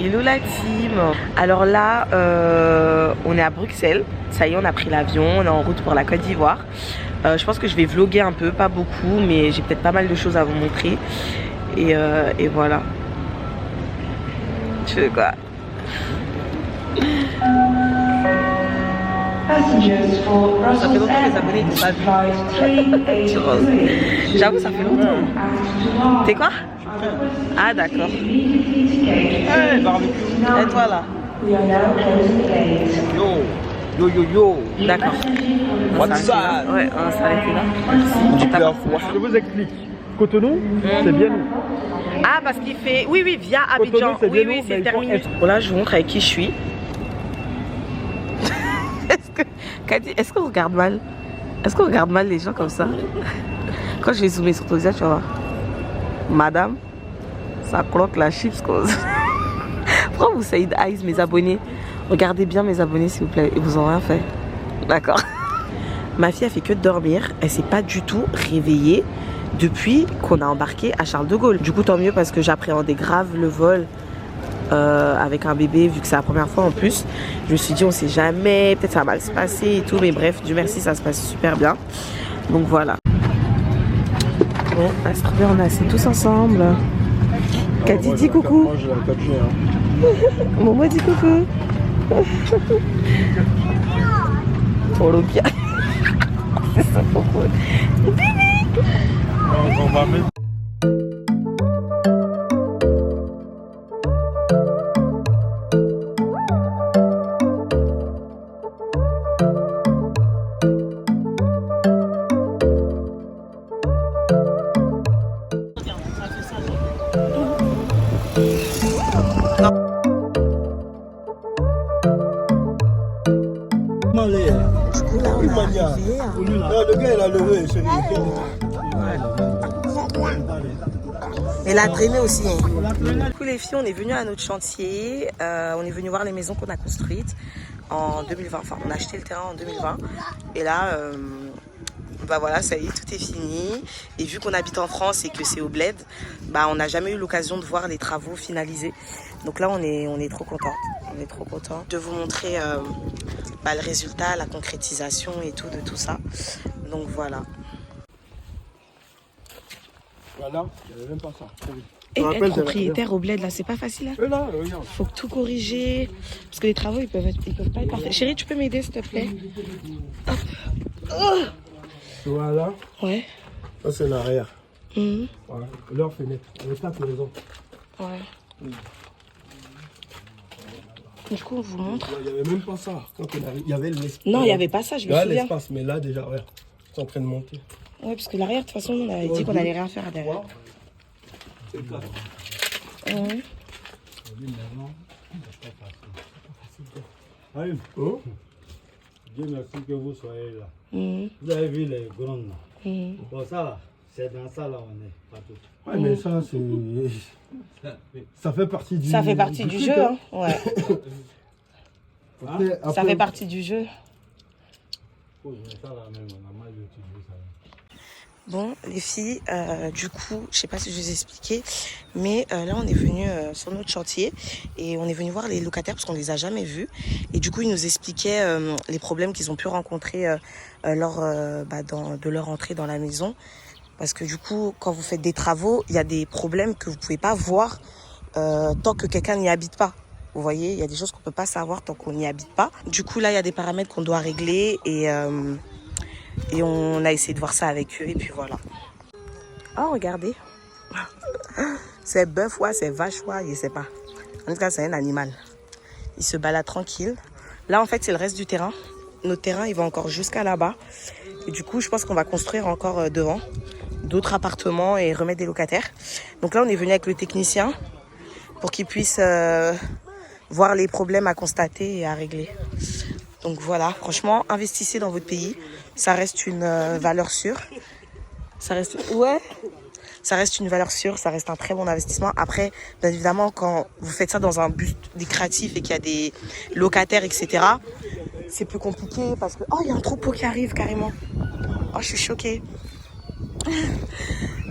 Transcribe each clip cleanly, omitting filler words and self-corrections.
Hello la team. Alors là, on est à Bruxelles. Ça y est, on a pris l'avion, on est en route pour la Côte d'Ivoire. Je pense que je vais vlogger un peu, pas beaucoup, mais j'ai peut-être pas mal de choses à vous montrer. Et voilà. Tu veux quoi? Ça fait longtemps que les abonnés n'ont pas vu. J'avoue, ça fait longtemps. T'es quoi? Ah d'accord. Hey, barbecue. Et toi là? Yo. D'accord. What's that? Ouais, on va s'arrêter là. Je vous explique. Cotonou, c'est bien nous. Ah, parce qu'il fait... Oui, via Abidjan. Cotonou, Oui, bien c'est nous, terminé. Bon là, je vous montre avec qui je suis. Est-ce qu'on regarde mal? Est-ce qu'on regarde mal les gens comme ça? Quand je vais zoomer sur ton visage, tu vas voir. Madame, ça cloque la chips cause. Pourquoi vous side eyes mes abonnés? Regardez bien mes abonnés s'il vous plaît. Ils vous ont rien fait. D'accord. Ma fille a fait que de dormir. Elle s'est pas du tout réveillée depuis qu'on a embarqué à Charles de Gaulle. Du coup tant mieux parce que j'appréhendais grave le vol avec un bébé vu que c'est la première fois en plus. Je me suis dit on sait jamais, peut-être ça va mal se passer et tout. Mais bref, Dieu merci ça se passe super bien. Donc voilà. Bon, à se trouver, on est assis tous ensemble. Kadi dit coucou. Moi, j'ai la 4G, hein. Momo dit coucou. Olympia. C'est ça, coucou. Bibi. On va mettre. Le gars il a levé, chérie. Elle a traîné aussi. Hein. Du coup les filles, on est venus à notre chantier. On est venu voir les maisons qu'on a construites en 2020. Enfin, on a acheté le terrain en 2020. Et là, bah voilà, ça y est, tout est fini. Et vu qu'on habite en France et que c'est au bled, bah on n'a jamais eu l'occasion de voir les travaux finalisés. Donc là, on est trop contents. On est trop contents de vous montrer bah, le résultat, la concrétisation et tout de tout ça. Donc voilà. Voilà, il n'y avait même pas ça. Et être propriétaire au bled là, c'est pas facile là. Là, regarde. Faut tout corriger parce que les travaux ils peuvent pas être parfaits. Chérie, tu peux m'aider s'il te plaît? Hop. Oh. Voilà. Ouais. Ça c'est l'arrière. Voilà. Leur fenêtre. Les 4 maisons. Ouais. Du coup, on vous montre. Il n'y avait même pas ça. Quand on arrive, il y avait l'espace. Non, il n'y avait pas ça, je me souviens. l'espace, mais là déjà, regarde. C'est en train de monter. Ouais, parce que l'arrière, de toute façon, on avait dit qu'on allait rien faire à derrière. C'est clair. Oh. Dieu merci que vous soyez là. Vous avez vu les grandes là. Bon, ça là, c'est dans ça là on est partout. Ouais, mais ça, c'est. Ça fait partie du. Ça fait partie du jeu, hein. Ouais. Après, Ça fait partie du jeu. Oh, mais ça là même, on a mal utilisé ça. Bon, les filles, du coup, je sais pas si je vous ai expliqué, mais là, on est venu sur notre chantier et on est venu voir les locataires parce qu'on les a jamais vus. Et du coup, ils nous expliquaient les problèmes qu'ils ont pu rencontrer lors de leur entrée dans la maison. Parce que du coup, quand vous faites des travaux, il y a des problèmes que vous pouvez pas voir tant que quelqu'un n'y habite pas. Vous voyez, il y a des choses qu'on peut pas savoir tant qu'on n'y habite pas. Du coup, là, il y a des paramètres qu'on doit régler et on a essayé de voir ça avec eux et puis voilà. Oh, regardez. C'est bœuf, ouais, c'est vache, ouais, je sais pas. En tout cas, c'est un animal. Il se balade tranquille. Là, en fait, c'est le reste du terrain. Notre terrain, il va encore jusqu'à là-bas. Et du coup, je pense qu'on va construire encore devant d'autres appartements et remettre des locataires. Donc là, on est venu avec le technicien pour qu'il puisse voir les problèmes à constater et à régler. Donc voilà, franchement, investissez dans votre pays. Ça reste une valeur sûre. Ça reste une valeur sûre, ça reste un très bon investissement. Après, bien évidemment, quand vous faites ça dans un but créatif et qu'il y a des locataires, etc., c'est plus compliqué parce que... Oh, il y a un troupeau qui arrive carrément. Oh, je suis choquée.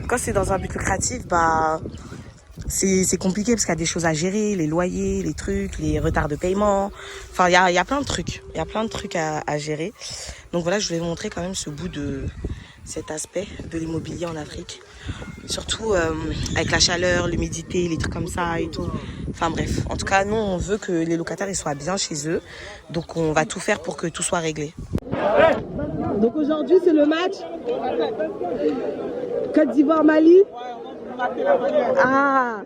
Quand c'est dans un but lucratif, bah... c'est compliqué parce qu'il y a des choses à gérer, les loyers, les trucs, les retards de paiement. Enfin, il y a plein de trucs. Il y a plein de trucs à gérer. Donc voilà, je voulais vous montrer quand même ce bout de cet aspect de l'immobilier en Afrique. Surtout avec la chaleur, l'humidité, les trucs comme ça et tout. Enfin bref, en tout cas, nous, on veut que les locataires ils soient bien chez eux. Donc on va tout faire pour que tout soit réglé. Donc aujourd'hui, c'est le match Côte d'Ivoire-Mali. Ah,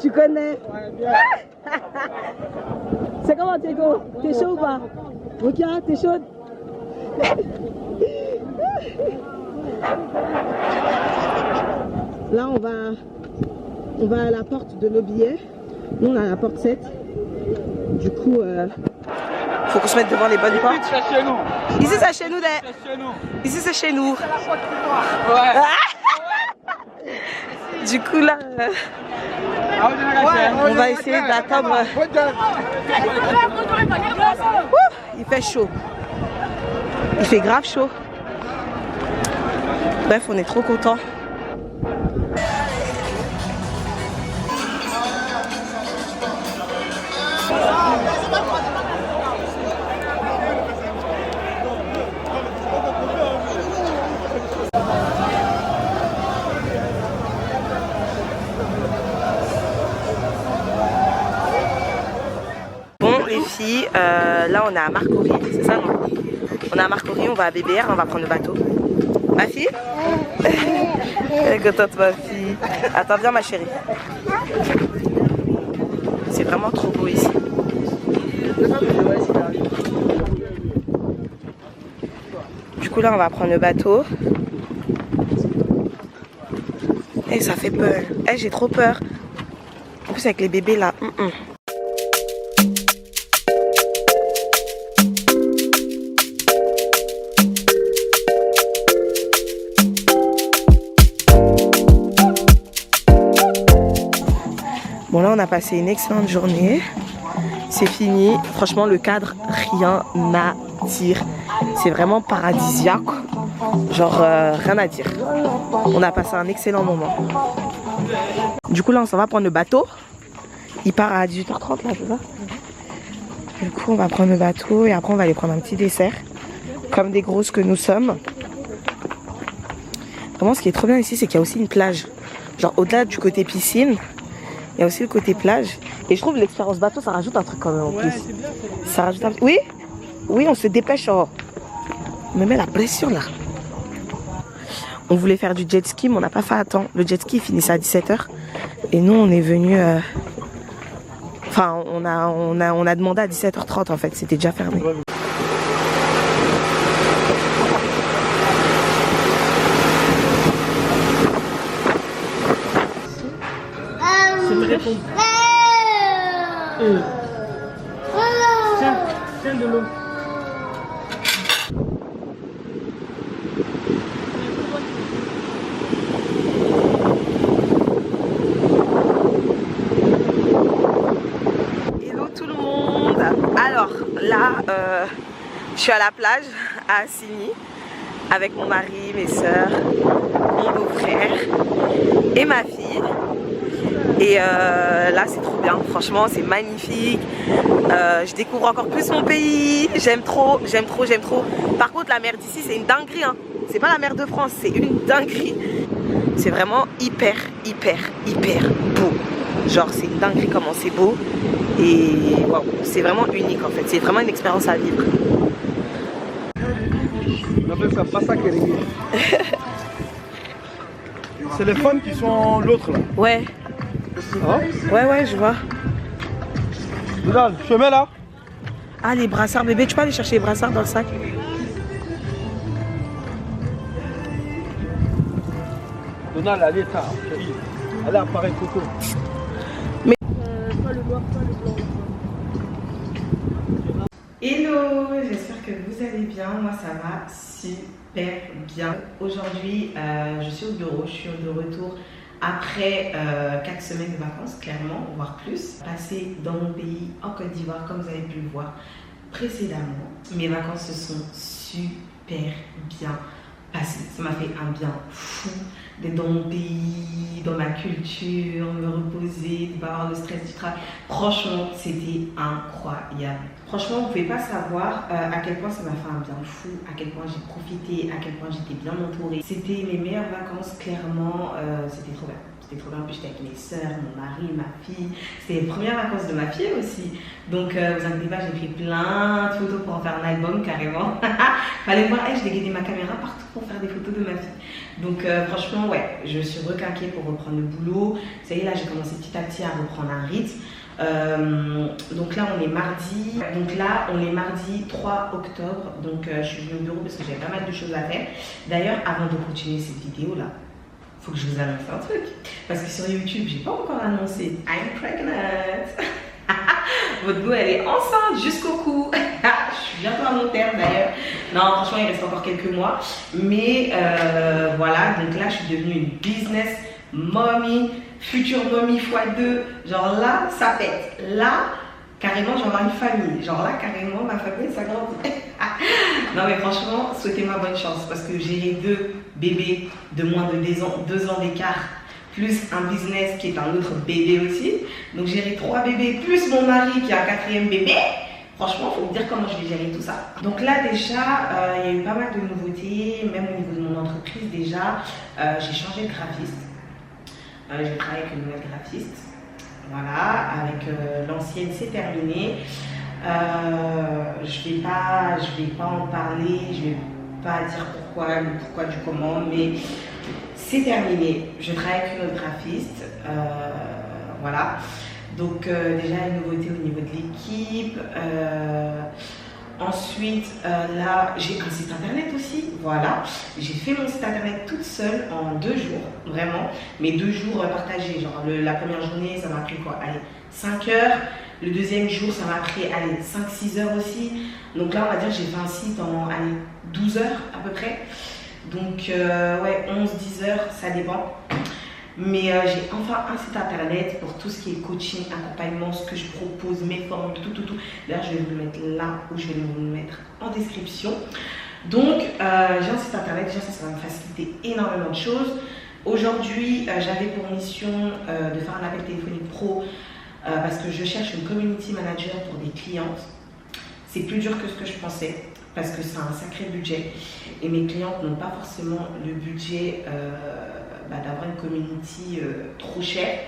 tu connais. C'est comment, Tego? T'es chaud ou pas? Rukia, t'es chaude? Là, on va à la porte de nos billets. Nous, on a la porte 7. Du coup, faut qu'on se mette devant les bonnes portes. C'est chez nous. Ici, c'est chez nous. C'est chez nous. Ici, c'est chez nous. Ouais. Du coup, là, on va essayer d'attendre. Il fait chaud. Il fait grave chaud. Bref, on est trop contents. Bon les filles, là on est à Marcory, c'est ça non? On est à Marcory, on va à BBR, on va prendre le bateau. Ma fille? Elle est contente ma fille. Attends, viens ma chérie. C'est vraiment trop beau ici. Du coup là on va prendre le bateau. Et ça fait peur. J'ai trop peur. En plus avec les bébés là. Bon là on a passé une excellente journée. C'est fini. Franchement le cadre, rien à dire. C'est vraiment paradisiaque. Genre rien à dire. On a passé un excellent moment. Du coup là on s'en va prendre le bateau. Il part à 18h30 là, c'est ça? Du coup on va prendre le bateau et après on va aller prendre un petit dessert. Comme des grosses que nous sommes. Vraiment ce qui est trop bien ici c'est qu'il y a aussi une plage. Genre au-delà du côté piscine, il y a aussi le côté plage. Et je trouve l'expérience bateau ça rajoute un truc quand même en plus. Ça rajoute un... Oui? Oui on se dépêche. Oh. On me met la pression là. On voulait faire du jet ski mais on n'a pas fait à temps. Le jet ski finissait à 17h. Et nous on est venu... Enfin on a demandé à 17h30 en fait. C'était déjà fermé. Tiens de l'eau. Hello tout le monde. Alors là, je suis à la plage à Assigny avec mon mari, mes soeurs, mon beau-frère et ma fille. Et là c'est trop bien, franchement c'est magnifique. Je découvre encore plus mon pays. J'aime trop, j'aime trop, j'aime trop. Par contre la mer d'ici c'est une dinguerie hein. C'est pas la mer de France, c'est une dinguerie. C'est vraiment hyper, hyper, hyper beau. Genre c'est une dinguerie comment c'est beau. Et waouh, c'est vraiment unique en fait. C'est vraiment une expérience à vivre. On appelle ça Passakérégé. C'est les femmes qui sont l'autre là. Ouais. Hein? Ouais, je vois. Regarde, chemin là. Ah, les brassards, bébé, tu peux aller chercher les brassards dans le sac? Donald, allez, tard. Allez, appareil photo. Mais... pas le noir, pas le blanc. Hello, j'espère que vous allez bien. Moi, ça va super bien. Aujourd'hui, je suis au bureau. Je suis de retour après 4 semaines de vacances, clairement, voire plus. Passé dans mon pays, en Côte d'Ivoire, comme vous avez pu le voir précédemment. Mes vacances se sont super bien passer. Ça m'a fait un bien fou d'être dans mon pays, dans ma culture, me reposer, de ne pas avoir le stress du travail. Franchement, c'était incroyable. Franchement, vous ne pouvez pas savoir à quel point ça m'a fait un bien fou, à quel point j'ai profité, à quel point j'étais bien entourée. C'était mes meilleures vacances, clairement, c'était trop bien. C'était trop bien, en plus j'étais avec mes soeurs, mon mari, ma fille. C'était les premières vacances de ma fille aussi. Donc vous inquiétez pas, j'ai fait plein de photos pour en faire un album carrément. Fallait voir, je dégainais ma caméra partout pour faire des photos de ma fille. Donc franchement, ouais, je suis requinquée pour reprendre le boulot. Ça y est, là j'ai commencé petit à petit à reprendre un rythme. Donc là on est mardi. Donc là on est mardi 3 octobre. Donc je suis venue au bureau parce que j'avais pas mal de choses à faire. D'ailleurs, avant de continuer cette vidéo là, faut que je vous annonce un truc. Parce que sur YouTube, j'ai pas encore annoncé. I'm pregnant. Votre go, elle est enceinte jusqu'au cou. Je suis bientôt à mon terme d'ailleurs. Non, franchement, il reste encore quelques mois. Mais voilà, donc là, je suis devenue une business mommy, future mommy x2. Genre là, ça pète. Là, carrément, je vais avoir une famille. Genre là, carrément, ma famille, ça grandit. Non, mais franchement, souhaitez-moi bonne chance parce que j'ai 2 bébés de moins de 2 ans d'écart, plus un business qui est un autre bébé aussi. Donc, j'ai 3 bébés, plus mon mari qui a un 4e bébé. Franchement, il faut me dire comment je vais gérer tout ça. Donc là, déjà, il y a eu pas mal de nouveautés, même au niveau de mon entreprise. Déjà, j'ai changé de graphiste. Je travaille avec une nouvelle graphiste. Voilà, avec l'ancienne, c'est terminé. Je vais pas en parler, je vais pas dire pourquoi, le pourquoi du comment, mais c'est terminé. Je travaille avec une autre graphiste, voilà. Donc déjà une nouveauté au niveau de l'équipe. Ensuite, là, j'ai un site internet aussi, voilà. J'ai fait mon site internet toute seule en 2 jours, vraiment. Mais 2 jours partagés, genre la première journée, ça m'a pris quoi? Allez, 5 heures. Le deuxième jour, ça m'a pris, allez, 5-6 heures aussi. Donc là, on va dire que j'ai fait un site en, allez, 12 heures à peu près. Donc, ouais, 11-10 heures, ça dépend. Mais j'ai enfin un site internet pour tout ce qui est coaching, accompagnement, ce que je propose, mes formes, tout. D'ailleurs, je vais vous le mettre là ou je vais vous le mettre en description. Donc, j'ai un site internet. Déjà, ça va me faciliter énormément de choses. Aujourd'hui, j'avais pour mission de faire un appel téléphonique pro parce que je cherche une community manager pour des clientes. C'est plus dur que ce que je pensais parce que c'est un sacré budget et mes clientes n'ont pas forcément le budget d'avoir une community trop chère.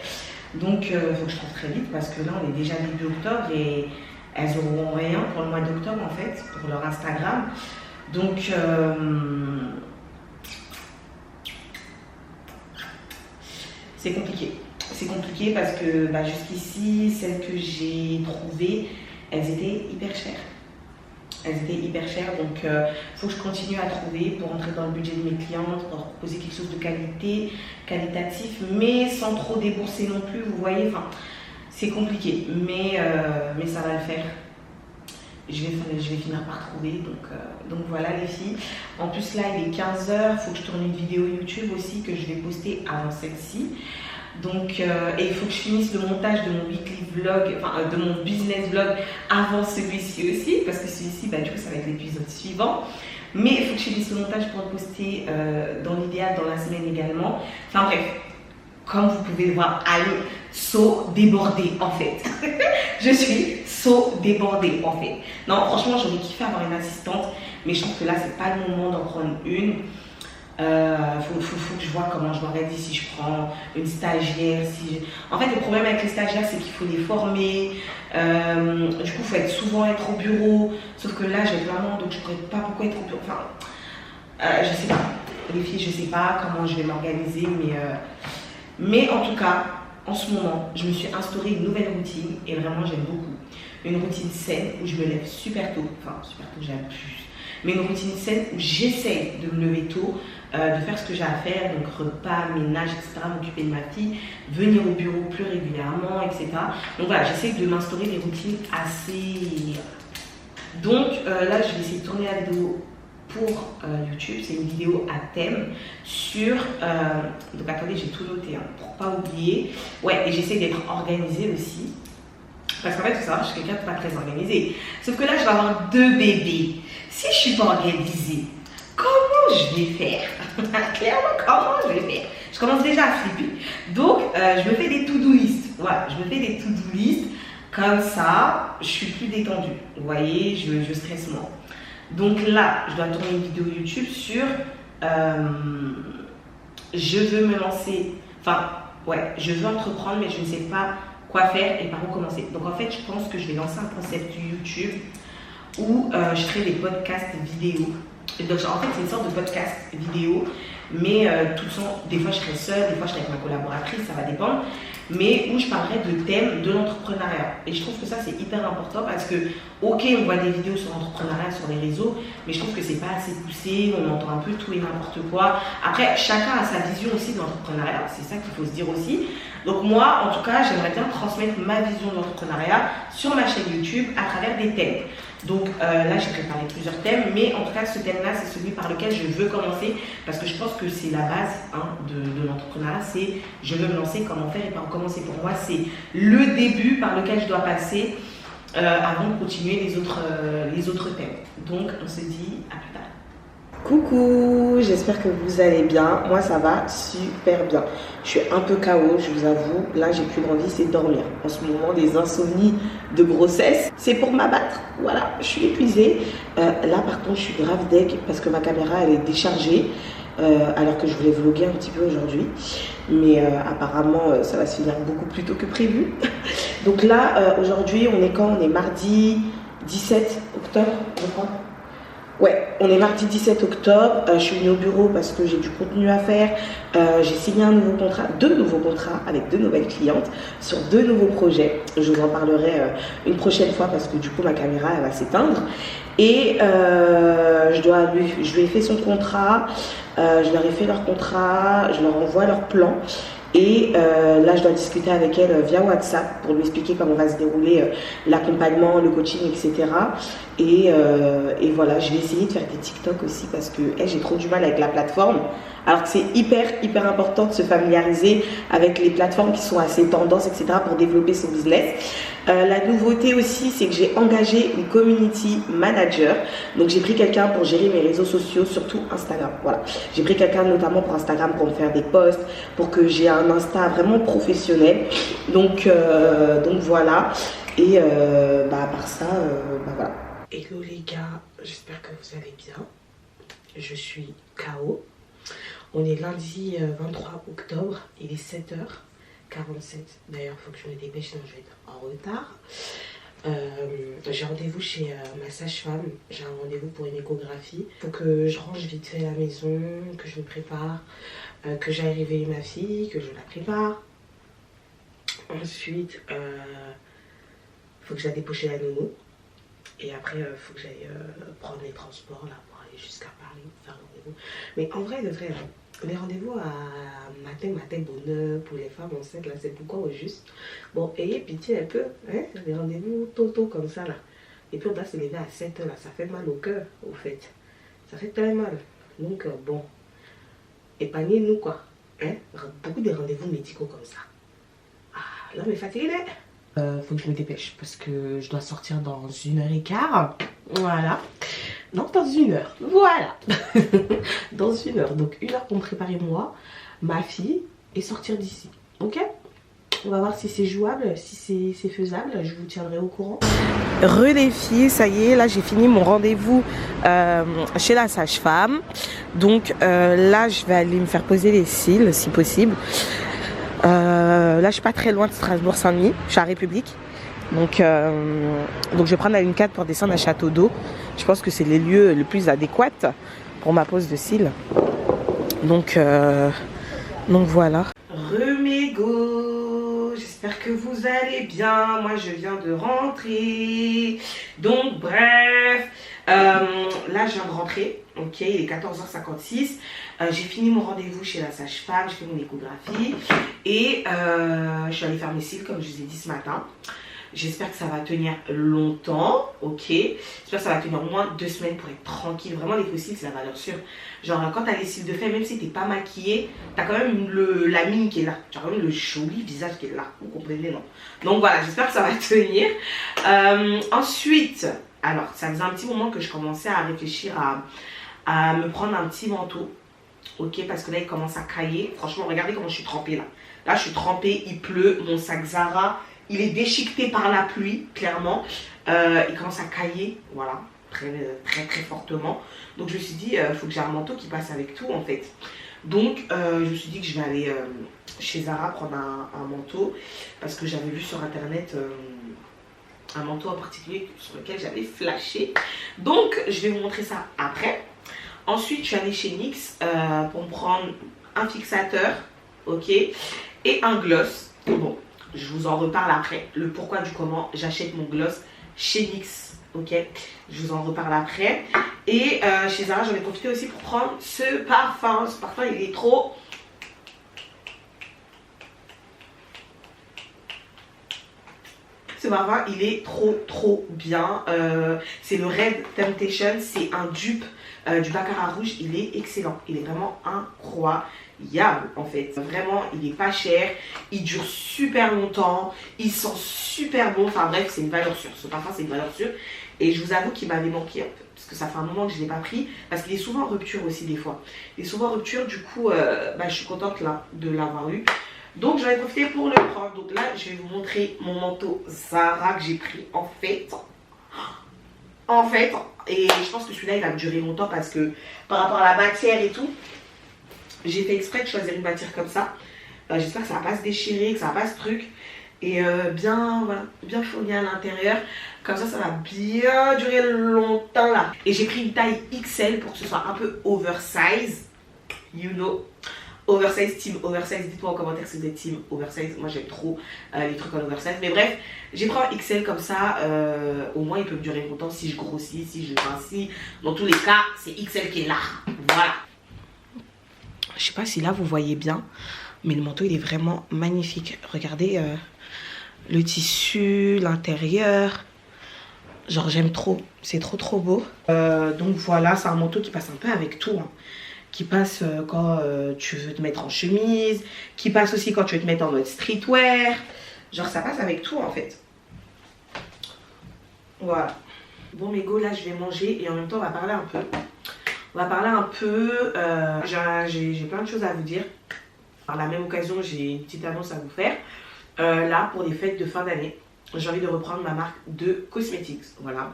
Donc il faut que je trouve très vite parce que là on est déjà début octobre et elles n'auront rien pour le mois d'octobre en fait, pour leur Instagram. Donc c'est compliqué. C'est compliqué parce que jusqu'ici, celles que j'ai trouvées, elles étaient hyper chères. Donc il faut que je continue à trouver pour entrer dans le budget de mes clientes, pour leur proposer quelque chose de qualitatif, mais sans trop débourser non plus, vous voyez, enfin, c'est compliqué, mais ça va le faire. Je vais finir par trouver, donc voilà les filles. En plus là, il est 15 h, il faut que je tourne une vidéo YouTube aussi que je vais poster avant celle-ci. Donc, et il faut que je finisse le montage de mon weekly vlog, enfin de mon business vlog avant celui-ci aussi, parce que celui-ci, du coup, ça va être l'épisode suivant. Mais il faut que je finisse le montage pour le poster dans l'idéal, dans la semaine également. Enfin bref, comme vous pouvez le voir, allez, débordée en fait. Je suis débordée en fait. Non, franchement, j'aurais kiffé avoir une assistante, mais je trouve que là, c'est pas le moment d'en prendre une. Faut que je vois comment je m'organise, si je prends une stagiaire. En fait, le problème avec les stagiaires, c'est qu'il faut les former. Du coup, il faut souvent être au bureau. Sauf que là, j'ai être maman, donc je ne pourrais pas beaucoup être au bureau. Enfin, je sais pas. Les filles, je sais pas comment je vais m'organiser. Mais en tout cas, en ce moment, je me suis instauré une nouvelle routine et vraiment, j'aime beaucoup. Une routine saine où je me lève super tôt. Enfin, super tôt, j'aime plus. Mais une routine saine où j'essaye de me lever tôt, de faire ce que j'ai à faire, donc repas, ménage, etc., m'occuper de ma fille, venir au bureau plus régulièrement, etc. Donc voilà, j'essaye de m'instaurer des routines assez... Donc là, je vais essayer de tourner la vidéo pour YouTube. C'est une vidéo à thème sur... donc attendez, j'ai tout noté, pour pas oublier. Ouais, et j'essaie d'être organisée aussi. Parce qu'en fait, il faut savoir, je suis quelqu'un de pas très organisé. Sauf que là, je vais avoir 2 bébés. Si je ne suis pas organisée, comment je vais faire? Clairement, comment je vais faire? Je commence déjà à flipper. Donc, je me fais des to-do list. Voilà, je me fais des to-do list. Comme ça, je suis plus détendue. Vous voyez, je stresse moins. Donc là, je dois tourner une vidéo YouTube sur je veux me lancer. Enfin, ouais, je veux entreprendre, mais je ne sais pas quoi faire et par où commencer. Donc en fait, je pense que je vais lancer un concept YouTube où je ferai des podcasts vidéo. Donc en fait, c'est une sorte de podcast vidéo, mais des fois je serai seule, des fois je serai avec ma collaboratrice, ça va dépendre, mais où je parlerai de thèmes de l'entrepreneuriat. Et je trouve que ça c'est hyper important parce que, ok, on voit des vidéos sur l'entrepreneuriat sur les réseaux, mais je trouve que c'est pas assez poussé, on entend un peu tout et n'importe quoi. Après, chacun a sa vision aussi de l'entrepreneuriat, c'est ça qu'il faut se dire aussi. Donc moi, en tout cas, j'aimerais bien transmettre ma vision de l'entrepreneuriat sur ma chaîne YouTube à travers des thèmes. Donc là, j'ai préparé plusieurs thèmes, mais en tout cas, ce thème-là, c'est celui par lequel je veux commencer parce que je pense que c'est la base de l'entrepreneuriat, c'est je veux me lancer, comment faire et par où commencer. Pour moi, c'est le début par lequel je dois passer avant de continuer les autres thèmes. Donc, on se dit à plus tard. Coucou, j'espère que vous allez bien. Moi, ça va super bien. Je suis un peu KO, je vous avoue. Là, j'ai qu'une envie, c'est de dormir. En ce moment, des insomnies de grossesse, c'est pour m'abattre. Voilà, je suis épuisée. Là, par contre, je suis grave deg parce que ma caméra, elle est déchargée. Alors que je voulais vlogger un petit peu aujourd'hui. Mais apparemment, ça va se finir beaucoup plus tôt que prévu. Donc là, aujourd'hui, on est quand? On est mardi 17 octobre, je crois. Ouais, on est mardi 17 octobre, je suis venue au bureau parce que j'ai du contenu à faire, j'ai signé deux nouveaux contrats avec 2 nouvelles clientes sur 2 nouveaux projets. Je vous en parlerai une prochaine fois parce que du coup ma caméra elle va s'éteindre. Et je lui ai fait son contrat, je leur ai fait leur contrat, je leur envoie leur plan. Et là, je dois discuter avec elle via WhatsApp pour lui expliquer comment va se dérouler l'accompagnement, le coaching, etc. Et voilà, je vais essayer de faire des TikTok aussi parce que j'ai trop du mal avec la plateforme. Alors que c'est hyper important de se familiariser avec les plateformes qui sont assez tendances, etc. pour développer son business. La nouveauté aussi, c'est que j'ai engagé une community manager. Donc j'ai pris quelqu'un pour gérer mes réseaux sociaux, surtout Instagram. Voilà, j'ai pris quelqu'un notamment pour Instagram pour me faire des posts, pour que j'ai un Insta vraiment professionnel. Donc voilà. Et à part ça, voilà. Hello les gars, j'espère que vous allez bien. Je suis KO. On est lundi 23 octobre, il est 7h47. D'ailleurs, il faut que je me dépêche, sinon je vais être en retard. J'ai rendez-vous chez ma sage-femme. J'ai un rendez-vous pour une échographie. Il faut que je range vite fait la maison, que je me prépare, que j'aille réveiller ma fille, que je la prépare. Ensuite, il faut que j'aille déposer la nounou. Et après, il faut que j'aille prendre les transports là pour aller jusqu'à Paris pour faire un rendez-vous. Mais en vrai, de vrai, les rendez-vous à matin bonheur pour les femmes enceintes, là, c'est pourquoi au juste. Bon, ayez pitié un peu, hein, les rendez-vous tôt comme ça, là. Et puis on doit se lever à 7h, là, ça fait mal au cœur, au fait. Ça fait très mal. Donc, bon, épargnez-nous, quoi. Hein? Beaucoup de rendez-vous médicaux comme ça. Ah, l'homme est fatigué, là. Faut que je me dépêche parce que je dois sortir dans 1h15. Voilà. Non, dans 1h. Voilà. Dans 1h. Donc 1h pour me préparer moi, ma fille et sortir d'ici. Ok? On va voir si c'est jouable, si c'est faisable. Je vous tiendrai au courant. Les filles, ça y est, là j'ai fini mon rendez-vous chez la sage-femme. Donc là je vais aller me faire poser les cils si possible. Là je suis pas très loin de Strasbourg-Saint-Denis, je suis à République. Donc je vais prendre la ligne 4 pour descendre à Château d'Eau. Je pense que c'est les lieux les plus adéquats pour ma pose de cils. Donc voilà. Remégo, j'espère que vous allez bien. Moi je viens de rentrer. Donc bref, là je viens de rentrer. Ok, il est 14h56. J'ai fini mon rendez-vous chez la sage-femme, j'ai fait mon échographie et je suis allée faire mes cils comme je vous ai dit ce matin. J'espère que ça va tenir longtemps, ok. J'espère que ça va tenir au moins 2 semaines pour être tranquille. Vraiment, les faux cils, c'est la valeur sûre. Genre, quand t'as les cils de fait, même si t'es pas maquillée, t'as quand même la mine qui est là. Tu as quand même le joli visage qui est là. Vous comprenez, non? Donc voilà, j'espère que ça va tenir. Ensuite, alors, ça faisait un petit moment que je commençais à réfléchir à me prendre un petit manteau. Ok, parce que là il commence à cailler. Franchement, regardez comment je suis trempée là. Là je suis trempée, il pleut, mon sac Zara, il est déchiqueté par la pluie, clairement. Il commence à cailler, voilà, très fortement. Donc je me suis dit, il faut que j'ai un manteau qui passe avec tout en fait. Donc je me suis dit que je vais aller chez Zara prendre un manteau. Parce que j'avais vu sur internet un manteau en particulier sur lequel j'avais flashé. Donc je vais vous montrer ça après. Ensuite, je suis allée chez NYX pour me prendre un fixateur, ok, et un gloss. Bon, je vous en reparle après, le pourquoi du comment j'achète mon gloss chez NYX, ok. Je vous en reparle après. Et chez Zara, j'en ai profité aussi pour prendre ce parfum. Ce parfum, il est trop... Ce parfum, il est trop bien. C'est le Red Temptation, c'est un dupe du Baccarat rouge. Il est excellent, il est vraiment incroyable en fait. Vraiment, il est pas cher, il dure super longtemps, il sent super bon. Enfin bref, c'est une valeur sûre. Ce parfum, c'est une valeur sûre. Et je vous avoue qu'il m'avait manqué un peu, parce que ça fait un moment que je ne l'ai pas pris, parce qu'il est souvent en rupture aussi des fois. Il est souvent en rupture, du coup, je suis contente là de l'avoir eu. Donc j'en ai profité pour le prendre. Donc là, je vais vous montrer mon manteau Zara que j'ai pris en fait. Et je pense que celui-là, il va me durer longtemps parce que par rapport à la matière et tout, j'ai fait exprès de choisir une matière comme ça. J'espère que ça va pas se déchirer, que ça va pas se truc. Et bien fourni à l'intérieur. Comme ça va bien durer longtemps là. Et j'ai pris une taille XL pour que ce soit un peu oversize. You know. Oversize, team oversize. Dites-moi en commentaire si vous êtes team oversize. Moi j'aime trop les trucs en oversize. Mais bref, j'ai pris un XL comme ça. Au moins il peut me durer longtemps si je grossis, si je mincis. Dans tous les cas, c'est XL qui est là. Voilà. Je sais pas si là vous voyez bien. Mais le manteau il est vraiment magnifique. Regardez le tissu, l'intérieur. Genre j'aime trop. C'est trop beau. Donc voilà, c'est un manteau qui passe un peu avec tout. Hein. Qui passe quand tu veux te mettre en chemise, qui passe aussi quand tu veux te mettre en mode streetwear. Genre ça passe avec tout en fait. Voilà. Bon mes go, là je vais manger et en même temps on va parler un peu. J'ai plein de choses à vous dire. Par la même occasion, j'ai une petite annonce à vous faire. Là pour les fêtes de fin d'année, j'ai envie de reprendre ma marque de cosmétiques. Voilà.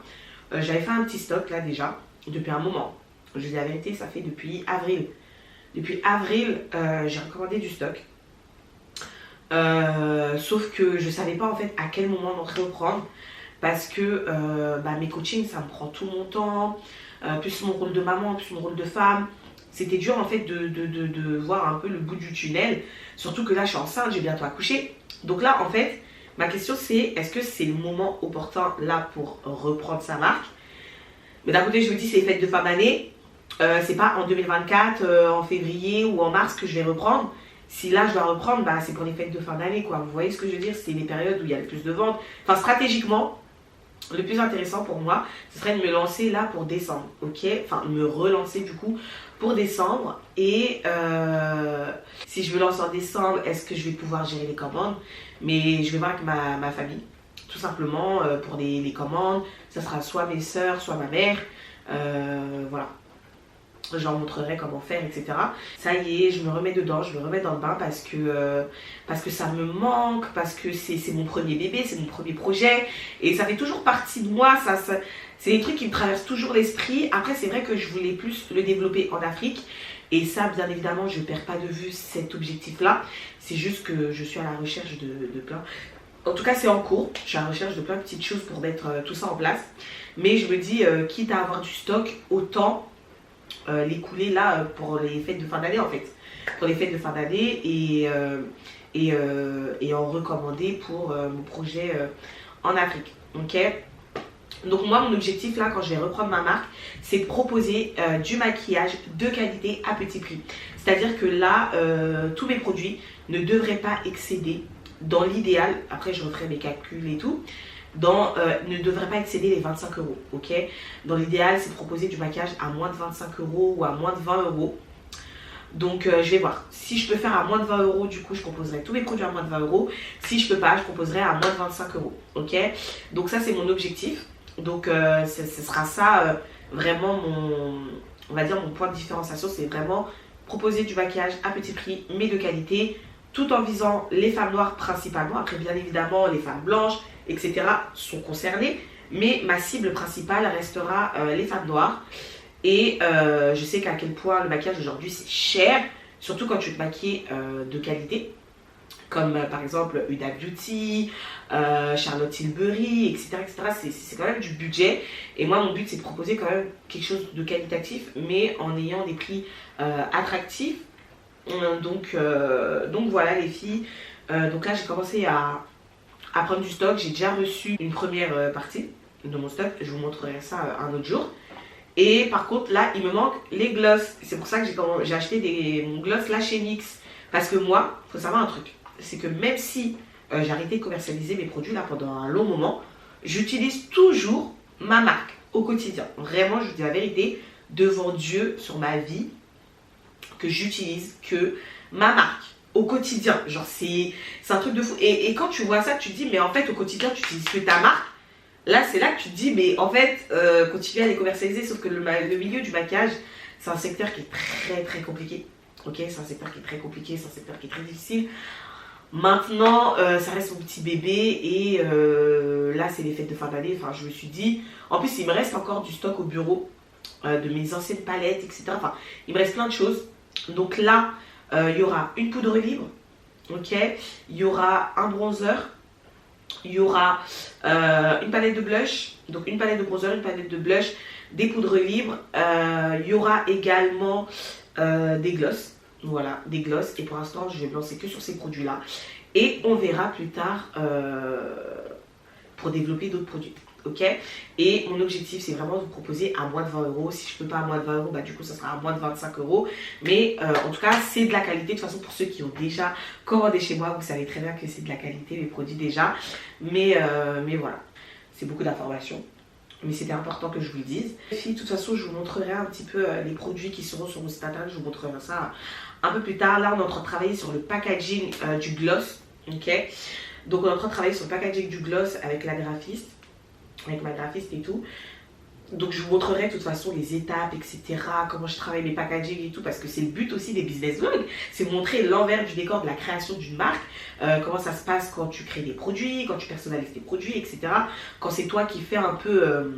J'avais fait un petit stock là déjà, depuis un moment. Je vous dis la vérité, ça fait depuis avril. Depuis avril, j'ai recommandé du stock. Sauf que je ne savais pas en fait à quel moment d'entrer reprendre. Parce que mes coachings, ça me prend tout mon temps. Plus mon rôle de maman, plus mon rôle de femme. C'était dur en fait de voir un peu le bout du tunnel. Surtout que là, je suis enceinte, j'ai bientôt accouché. Donc là, en fait, ma question c'est, est-ce que c'est le moment opportun là pour reprendre sa marque? Mais d'un côté, je me dis, c'est les fêtes de fin d'année. C'est pas en 2024, en février ou en mars que je vais reprendre. Si là je dois reprendre, c'est pour les fêtes de fin d'année quoi. Vous voyez ce que je veux dire? C'est les périodes où il y a le plus de ventes. Enfin stratégiquement, le plus intéressant pour moi, ce serait de me lancer là pour décembre. Ok, enfin me relancer du coup pour décembre. Et si je me lance en décembre, est-ce que je vais pouvoir gérer les commandes? Mais je vais voir avec ma famille. Tout simplement pour les commandes. Ça sera soit mes soeurs, soit ma mère. Voilà. Je leur montrerai comment faire, etc. Ça y est, je me remets dedans, je me remets dans le bain parce que ça me manque, parce que c'est mon premier bébé, c'est mon premier projet. Et ça fait toujours partie de moi, c'est des trucs qui me traversent toujours l'esprit. Après, c'est vrai que je voulais plus le développer en Afrique. Et ça, bien évidemment, je ne perds pas de vue cet objectif-là. C'est juste que je suis à la recherche de plein... En tout cas, c'est en cours. Je suis à la recherche de plein de petites choses pour mettre tout ça en place. Mais je me dis, quitte à avoir du stock, autant... l'écouler là pour les fêtes de fin d'année en fait, pour les fêtes de fin d'année et en recommander pour mon projet en Afrique. Ok, donc moi mon objectif là quand je vais reprendre ma marque, c'est de proposer du maquillage de qualité à petit prix. C'est à dire que là tous mes produits ne devraient pas excéder, dans l'idéal, après je referai mes calculs et tout, ne devrait pas excéder les 25 €, ok. Dans l'idéal, c'est de proposer du maquillage à moins de 25 € ou à moins de 20 €. Donc, je vais voir. Si je peux faire à moins de 20 €, du coup, je proposerai tous mes produits à moins de 20 €. Si je peux pas, je proposerai à moins de 25 €, ok. Donc, ça, c'est mon objectif. Donc, ce sera ça, vraiment on va dire mon point de différenciation, c'est vraiment proposer du maquillage à petit prix, mais de qualité, tout en visant les femmes noires principalement. Après, bien évidemment, les femmes blanches, etc. sont concernées, mais ma cible principale restera les femmes noires. Et je sais qu'à quel point le maquillage aujourd'hui c'est cher, surtout quand tu veux te maquiller de qualité, comme par exemple Huda Beauty, Charlotte Tilbury, etc. C'est quand même du budget. Et moi, mon but, c'est de proposer quand même quelque chose de qualitatif, mais en ayant des prix attractifs. Donc voilà les filles. Donc là, j'ai commencé à prendre du stock. J'ai déjà reçu une première partie de mon stock. Je vous montrerai ça un autre jour. Et par contre, là, il me manque les gloss. C'est pour ça que j'ai acheté mon gloss là chez NYX. Parce que moi, il faut savoir un truc. C'est que même si j'ai arrêté de commercialiser mes produits là pendant un long moment, j'utilise toujours ma marque au quotidien. Vraiment, je vous dis la vérité, devant Dieu, sur ma vie, que j'utilise que ma marque au quotidien. Genre, c'est un truc de fou. Et quand tu vois ça, tu te dis, mais en fait, au quotidien, tu utilises que ta marque. Là, c'est là que tu te dis, mais en fait, continuer à les commercialiser. Sauf que le milieu du maquillage, c'est un secteur qui est très, très compliqué. Ok, c'est un secteur qui est très compliqué, c'est un secteur qui est très difficile. Maintenant, ça reste mon petit bébé et là, c'est les fêtes de fin d'année. Enfin, je me suis dit, en plus, il me reste encore du stock au bureau de mes anciennes palettes, etc. Enfin, il me reste plein de choses. Donc là, il y aura une poudre libre, ok. Il y aura un bronzer, il y aura une palette de blush, donc une palette de bronzer, une palette de blush, des poudres libres. Il y aura également des gloss. Voilà, des gloss. Et pour l'instant, je vais me lancer que sur ces produits-là. Et on verra plus tard pour développer d'autres produits. Ok. Et mon objectif, c'est vraiment de vous proposer à moins de 20 €. Si je ne peux pas à moins de 20 €, bah, du coup, ça sera à moins de 25 €. Mais en tout cas, c'est de la qualité. De toute façon, pour ceux qui ont déjà commandé chez moi, vous savez très bien que c'est de la qualité, les produits déjà. Mais voilà, c'est beaucoup d'informations. Mais c'était important que je vous le dise. Les filles, de toute façon, je vous montrerai un petit peu les produits qui seront sur mon site internet. Je vous montrerai ça un peu plus tard. Là, on est en train de travailler sur le packaging du gloss. Ok. Donc, on est en train de travailler sur le packaging du gloss avec la graphiste. Avec ma graphiste et tout. Donc, je vous montrerai de toute façon les étapes, etc. Comment je travaille mes packaging et tout. Parce que c'est le but aussi des business vlogs. C'est montrer l'envers du décor de la création d'une marque. Comment ça se passe quand tu crées des produits, quand tu personnalises tes produits, etc. Quand c'est toi qui fais un peu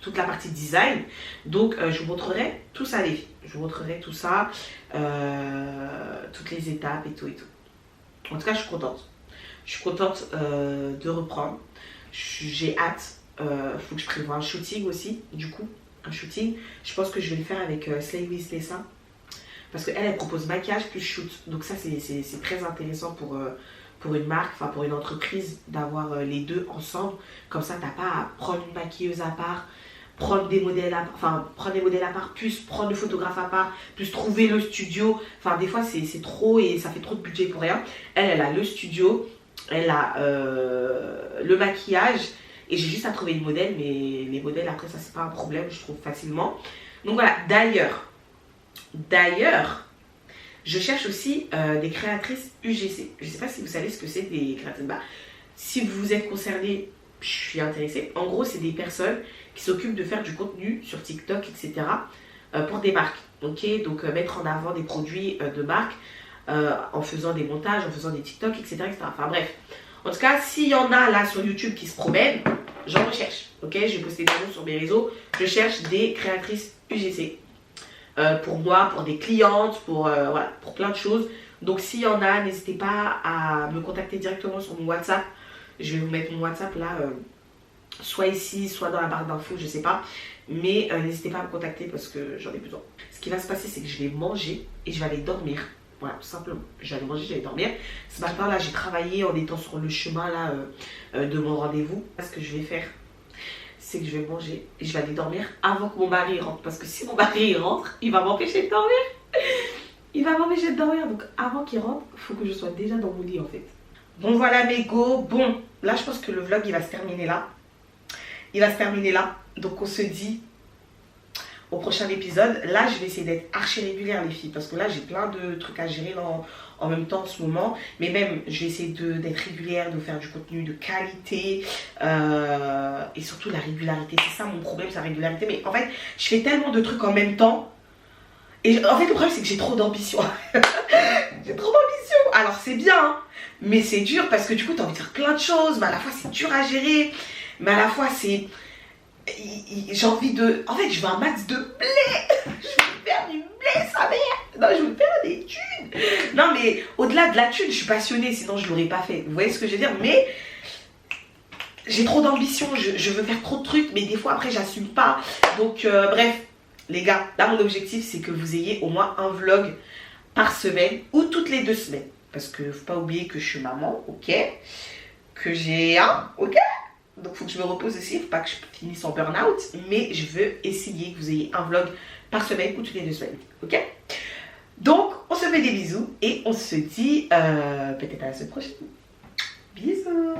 toute la partie design. Donc, je vous montrerai tout ça, les filles. Je vous montrerai tout ça. Toutes les étapes et tout et tout. En tout cas, je suis contente. Je suis contente de reprendre. J'ai hâte. Faut que je prévoie un shooting aussi, du coup, un shooting. Je pense que je vais le faire avec Slay with Tessa. Parce qu'elle, elle propose maquillage plus shoot. Donc ça, c'est très intéressant pour une marque, enfin pour une entreprise, d'avoir les deux ensemble. Comme ça, t'as pas à prendre une maquilleuse à part, prendre des modèles à part, plus prendre le photographe à part, plus trouver le studio. Enfin, des fois, c'est trop et ça fait trop de budget pour rien. Elle a le studio, elle a le maquillage. Et j'ai juste à trouver une modèle, mais les modèles, après, ça, c'est pas un problème, je trouve facilement. Donc voilà, d'ailleurs, je cherche aussi des créatrices UGC. Je sais pas si vous savez ce que c'est des créatrices. Bah, si vous êtes concerné, je suis intéressée. En gros, c'est des personnes qui s'occupent de faire du contenu sur TikTok, etc. Pour des marques. Ok, donc mettre en avant des produits de marque en faisant des montages, en faisant des TikTok, etc. Enfin bref. En tout cas, s'il y en a là sur YouTube qui se promènent, j'en recherche. Ok, je vais poster des noms sur mes réseaux. Je cherche des créatrices UGC. Pour moi, pour des clientes, voilà, pour plein de choses. Donc s'il y en a, n'hésitez pas à me contacter directement sur mon WhatsApp. Je vais vous mettre mon WhatsApp là, soit ici, soit dans la barre d'infos, je sais pas. Mais n'hésitez pas à me contacter parce que j'en ai besoin. Ce qui va se passer, c'est que je vais manger et je vais aller dormir. Voilà, tout simplement. J'allais manger, j'allais dormir. Ce matin, là, j'ai travaillé en étant sur le chemin là, de mon rendez-vous. Ce que je vais faire, c'est que je vais manger et je vais aller dormir avant que mon mari rentre. Parce que si mon mari rentre, il va m'empêcher de dormir. Il va m'empêcher de dormir. Donc, avant qu'il rentre, il faut que je sois déjà dans mon lit, en fait. Bon, voilà, mes go. Bon, là, je pense que le vlog, il va se terminer là. Il va se terminer là. Donc, on se dit au prochain épisode. Là, je vais essayer d'être archi régulière, les filles, parce que là, j'ai plein de trucs à gérer en même temps en ce moment. Mais même, je vais essayer d'être régulière, de faire du contenu de qualité et surtout la régularité. C'est ça mon problème, c'est la régularité. Mais en fait, je fais tellement de trucs en même temps Et en fait, le problème, c'est que j'ai trop d'ambition. J'ai trop d'ambition. Alors, c'est bien, hein, mais c'est dur parce que du coup, tu as envie de faire plein de choses, mais à la fois, c'est dur à gérer, mais à la fois, c'est... J'ai envie de... En fait, je veux un max de blé. Je veux faire du blé, sa mère. Non, je veux faire des thunes. Non, mais au-delà de la thune, je suis passionnée, sinon je ne l'aurais pas fait. Vous voyez ce que je veux dire? Mais j'ai trop d'ambition, je veux faire trop de trucs, mais des fois, après, j'assume pas. Donc, bref, les gars, là, mon objectif, c'est que vous ayez au moins un vlog par semaine ou toutes les 2 semaines. Parce que faut pas oublier que je suis maman, ok? Que j'ai un, ok? Donc, il faut que je me repose aussi, il ne faut pas que je finisse en burn-out. Mais je veux essayer que vous ayez un vlog par semaine ou toutes les 2 semaines. Ok? Donc, on se fait des bisous et on se dit peut-être à la semaine prochaine. Bisous!